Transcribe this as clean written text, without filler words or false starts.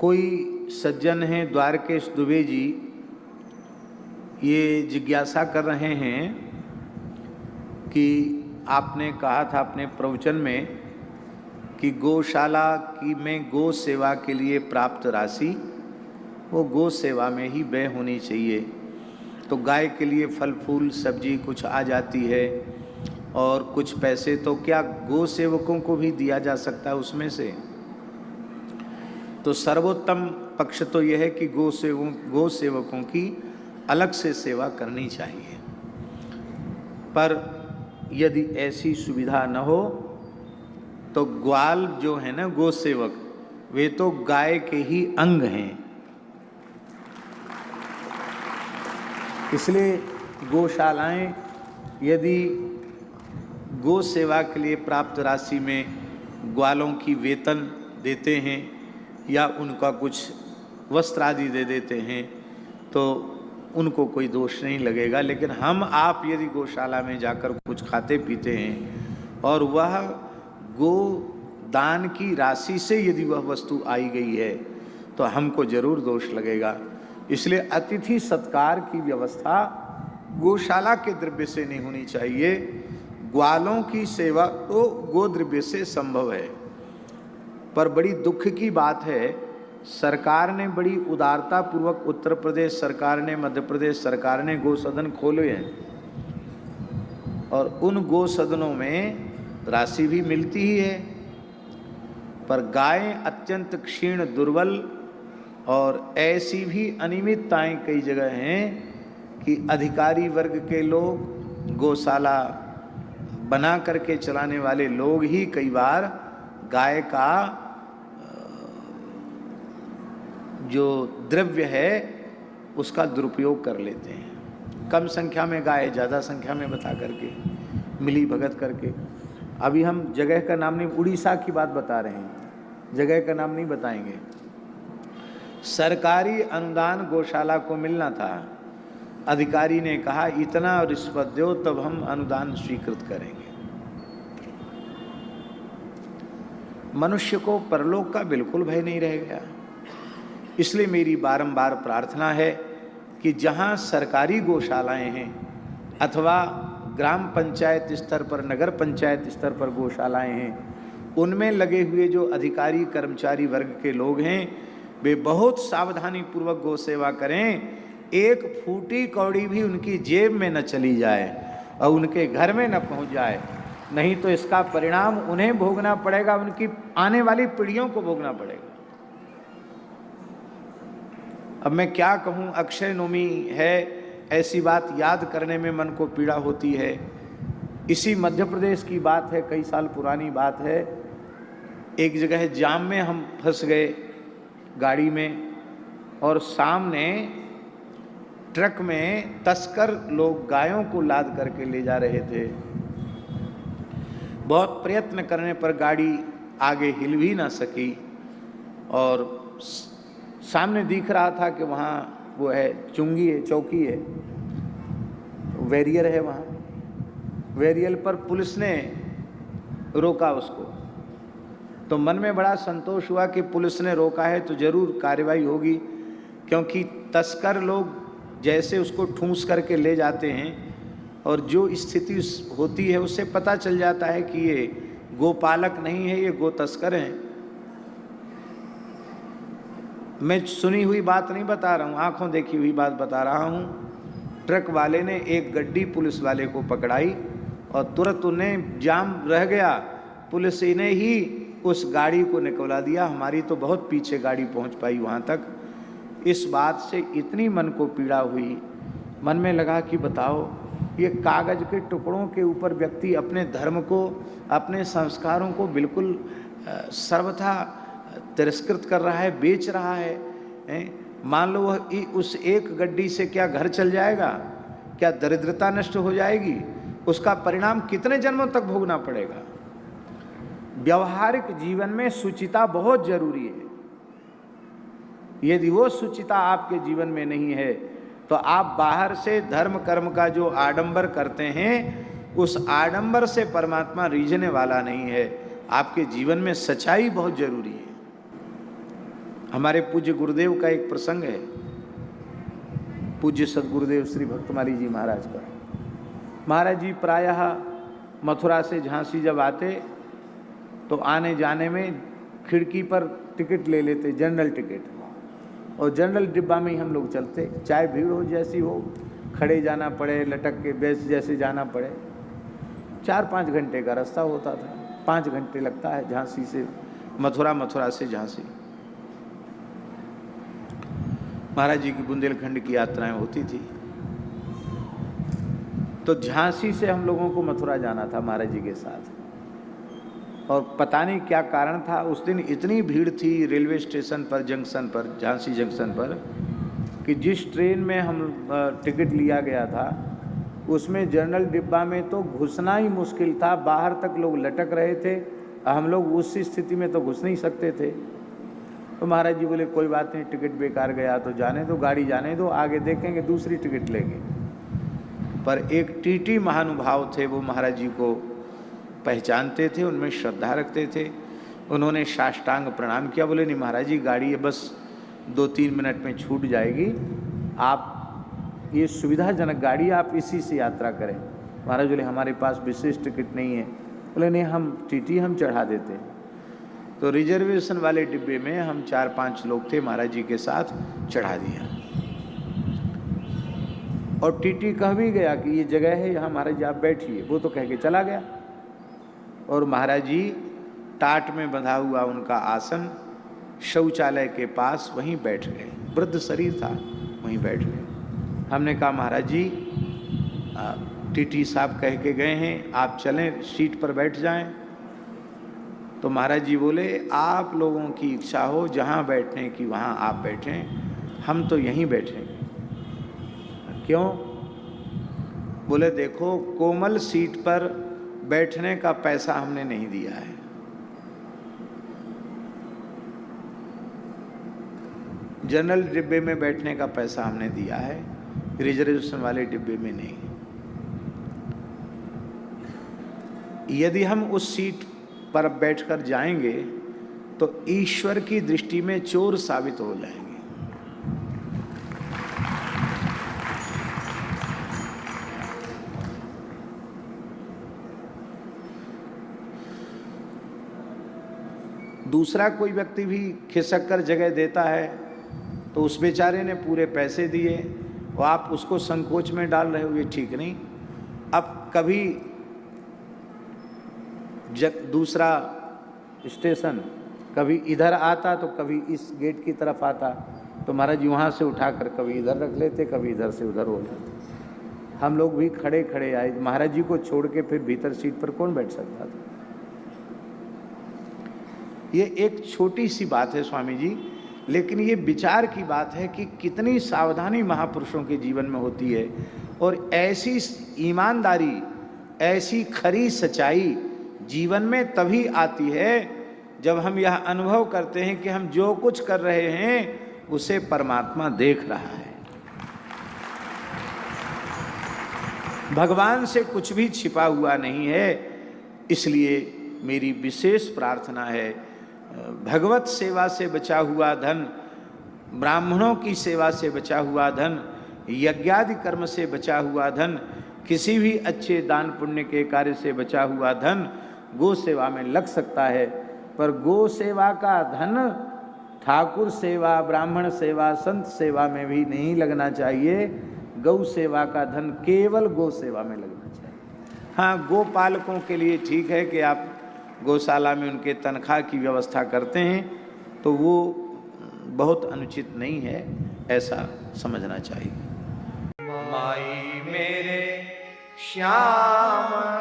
कोई सज्जन हैं द्वारकेश दुबे जी, ये जिज्ञासा कर रहे हैं कि आपने कहा था अपने प्रवचन में कि गौशाला की में गौ सेवा के लिए प्राप्त राशि वो गौ सेवा में ही व्यय होनी चाहिए। तो गाय के लिए फल फूल सब्जी कुछ आ जाती है और कुछ पैसे तो क्या गौ सेवकों को भी दिया जा सकता है उसमें से? तो सर्वोत्तम पक्ष तो यह है कि गौ सेवकों की अलग से सेवा करनी चाहिए। पर यदि ऐसी सुविधा न हो तो ग्वाल जो है ना गौ सेवक, वे तो गाय के ही अंग हैं। इसलिए गौशालाएं यदि गौ सेवा के लिए प्राप्त राशि में ग्वालों की वेतन देते हैं या उनका कुछ वस्त्र आदि दे देते हैं तो उनको कोई दोष नहीं लगेगा। लेकिन हम आप यदि गौशाला में जाकर कुछ खाते पीते हैं और वह गो दान की राशि से यदि वह वस्तु आई गई है तो हमको जरूर दोष लगेगा। इसलिए अतिथि सत्कार की व्यवस्था गौशाला के द्रव्य से नहीं होनी चाहिए। ग्वालों की सेवा तो गो द्रव्य से संभव है। पर बड़ी दुख की बात है, सरकार ने बड़ी उदारता पूर्वक, उत्तर प्रदेश सरकार ने, मध्य प्रदेश सरकार ने गौसदन खोले हैं और उन गौसदनों में राशि भी मिलती ही है, पर गायें अत्यंत क्षीण दुर्बल और ऐसी भी अनियमितताएं कई जगह हैं कि अधिकारी वर्ग के लोग, गौशाला बना करके चलाने वाले लोग ही कई बार गाय का जो द्रव्य है उसका दुरुपयोग कर लेते हैं। कम संख्या में गाय ज़्यादा संख्या में बता करके, मिली भगत करके। अभी हम जगह का नाम नहीं, उड़ीसा की बात बता रहे हैं, जगह का नाम नहीं बताएंगे। सरकारी अनुदान गौशाला को मिलना था, अधिकारी ने कहा इतना रिश्वत दो तब हम अनुदान स्वीकृत करेंगे। मनुष्य को परलोक का बिल्कुल भय नहीं रह गया। इसलिए मेरी बारंबार प्रार्थना है कि जहां सरकारी गौशालाएं हैं अथवा ग्राम पंचायत स्तर पर, नगर पंचायत स्तर पर गौशालाएं हैं, उनमें लगे हुए जो अधिकारी कर्मचारी वर्ग के लोग हैं वे बहुत सावधानी पूर्वक गौ सेवा करें। एक फूटी कौड़ी भी उनकी जेब में न चली जाए और उनके घर में न पहुंच जाए, नहीं तो इसका परिणाम उन्हें भोगना पड़ेगा, उनकी आने वाली पीढ़ियों को भोगना पड़ेगा। अब मैं क्या कहूँ, अक्षय नवमी है, ऐसी बात याद करने में मन को पीड़ा होती है। इसी मध्य प्रदेश की बात है, कई साल पुरानी बात है। एक जगह जाम में हम फंस गए गाड़ी में और सामने ट्रक में तस्कर लोग गायों को लाद करके ले जा रहे थे। बहुत प्रयत्न करने पर गाड़ी आगे हिल भी ना सकी और सामने दिख रहा था कि वहाँ वो है, चुंगी है, चौकी है, बैरियर है वहाँ। बैरियर पर पुलिस ने रोका उसको, तो मन में बड़ा संतोष हुआ कि पुलिस ने रोका है तो जरूर कार्रवाई होगी, क्योंकि तस्कर लोग जैसे उसको ठूंस करके ले जाते हैं और जो स्थिति होती है उससे पता चल जाता है कि ये गोपालक नहीं है, ये गो तस्कर हैं। मैं सुनी हुई बात नहीं बता रहा हूँ, आंखों देखी हुई बात बता रहा हूँ। ट्रक वाले ने एक गड्डी पुलिस वाले को पकड़ाई और तुरंत उन्हें जाम रह गया, पुलिस ने ही उस गाड़ी को निकलवा दिया। हमारी तो बहुत पीछे गाड़ी पहुँच पाई वहाँ तक। इस बात से इतनी मन को पीड़ा हुई, मन में लगा कि बताओ, ये कागज के टुकड़ों के ऊपर व्यक्ति अपने धर्म को, अपने संस्कारों को बिल्कुल सर्वथा तिरस्कृत कर रहा है, बेच रहा है। मान लो वह उस एक गड्डी से क्या घर चल जाएगा, क्या दरिद्रता नष्ट हो जाएगी, उसका परिणाम कितने जन्मों तक भोगना पड़ेगा। व्यवहारिक जीवन में शुचिता बहुत जरूरी है। यदि वो शुचिता आपके जीवन में नहीं है तो आप बाहर से धर्म कर्म का जो आडंबर करते हैं, उस आडंबर से परमात्मा रीझने वाला नहीं है। आपके जीवन में सच्चाई बहुत जरूरी है। हमारे पूज्य गुरुदेव का एक प्रसंग है, पूज्य सदगुरुदेव श्री भक्तमाली जी महाराज का। महाराज जी प्रायः मथुरा से झांसी जब आते तो आने जाने में खिड़की पर टिकट ले लेते, जनरल टिकट, और जनरल डिब्बा में ही हम लोग चलते, चाहे भीड़ हो जैसी हो, खड़े जाना पड़े, लटक के बैस जैसे जाना पड़े। 4-5 घंटे का रास्ता होता था, 5 घंटे लगता है झांसी से मथुरा, मथुरा से झांसी। महाराज जी की बुंदेलखंड की यात्राएं होती थी, तो झांसी से हम लोगों को मथुरा जाना था महाराज जी के साथ। और पता नहीं क्या कारण था, उस दिन इतनी भीड़ थी रेलवे स्टेशन पर, जंक्शन पर, झांसी जंक्शन पर, कि जिस ट्रेन में हम टिकट लिया गया था उसमें जनरल डिब्बा में तो घुसना ही मुश्किल था, बाहर तक लोग लटक रहे थे, हम लोग उस स्थिति में तो घुस नहीं सकते थे। तो महाराज जी बोले कोई बात नहीं, टिकट बेकार गया तो जाने दो, गाड़ी जाने दो, आगे देखेंगे, दूसरी टिकट लेंगे। पर एक टीटी महानुभाव थे, वो महाराज जी को पहचानते थे, उनमें श्रद्धा रखते थे। उन्होंने साष्टांग प्रणाम किया, बोले नहीं महाराज जी, गाड़ी है बस 2-3 मिनट में छूट जाएगी, आप ये सुविधाजनक गाड़ी, आप इसी से यात्रा करें। महाराज बोले हमारे पास विशेष टिकट नहीं है। बोले नहीं, हम टीटी हम चढ़ा देते हैं। तो रिजर्वेशन वाले डिब्बे में हम 4-5 लोग थे, महाराज जी के साथ चढ़ा दिया। और टीटी कह भी गया कि ये जगह है, यहाँ महाराज जी आप बैठिए, वो तो कह के चला गया। और महाराज जी टाट में बंधा हुआ उनका आसन शौचालय के पास वहीं बैठ गए, वृद्ध शरीर था, वहीं बैठ गए। हमने कहा महाराज जी टीटी साहब कह के गए हैं, आप चलें, सीट पर बैठ जाएं। तो महाराज जी बोले आप लोगों की इच्छा हो जहाँ बैठने की वहाँ आप बैठें, हम तो यहीं बैठेंगे। क्यों? बोले देखो, कोमल सीट पर बैठने का पैसा हमने नहीं दिया है, जनरल डिब्बे में बैठने का पैसा हमने दिया है, रिजर्वेशन वाले डिब्बे में नहीं। यदि हम उस सीट पर बैठकर जाएंगे तो ईश्वर की दृष्टि में चोर साबित हो जाएंगे। दूसरा कोई व्यक्ति भी खिसक कर जगह देता है तो उस बेचारे ने पूरे पैसे दिए और आप उसको संकोच में डाल रहे हो, ये ठीक नहीं। अब कभी दूसरा स्टेशन कभी इधर आता तो कभी इस गेट की तरफ आता, तो महाराज जी वहाँ से उठाकर कभी इधर रख लेते, कभी इधर से उधर हो जाते। हम लोग भी खड़े खड़े आए, महाराज जी को छोड़ के फिर भीतर सीट पर कौन बैठ सकता था। ये एक छोटी सी बात है स्वामी जी, लेकिन ये विचार की बात है कि कितनी सावधानी महापुरुषों के जीवन में होती है, और ऐसी ईमानदारी, ऐसी खरी सच्चाई जीवन में तभी आती है जब हम यह अनुभव करते हैं कि हम जो कुछ कर रहे हैं उसे परमात्मा देख रहा है। भगवान से कुछ भी छिपा हुआ नहीं है। इसलिए मेरी विशेष प्रार्थना है, भगवत सेवा से बचा हुआ धन, ब्राह्मणों की सेवा से बचा हुआ धन, यज्ञादि कर्म से बचा हुआ धन, किसी भी अच्छे दान पुण्य के कार्य से बचा हुआ धन गो सेवा में लग सकता है। पर गो सेवा का धन ठाकुर सेवा, ब्राह्मण सेवा, संत सेवा में भी नहीं लगना चाहिए। गौ सेवा का धन केवल गो सेवा में लगना चाहिए। हाँ, गोपालकों के लिए ठीक है कि आप गौशाला में उनके तनख्वाह की व्यवस्था करते हैं, तो वो बहुत अनुचित नहीं है, ऐसा समझना चाहिए। माई मेरे श्याम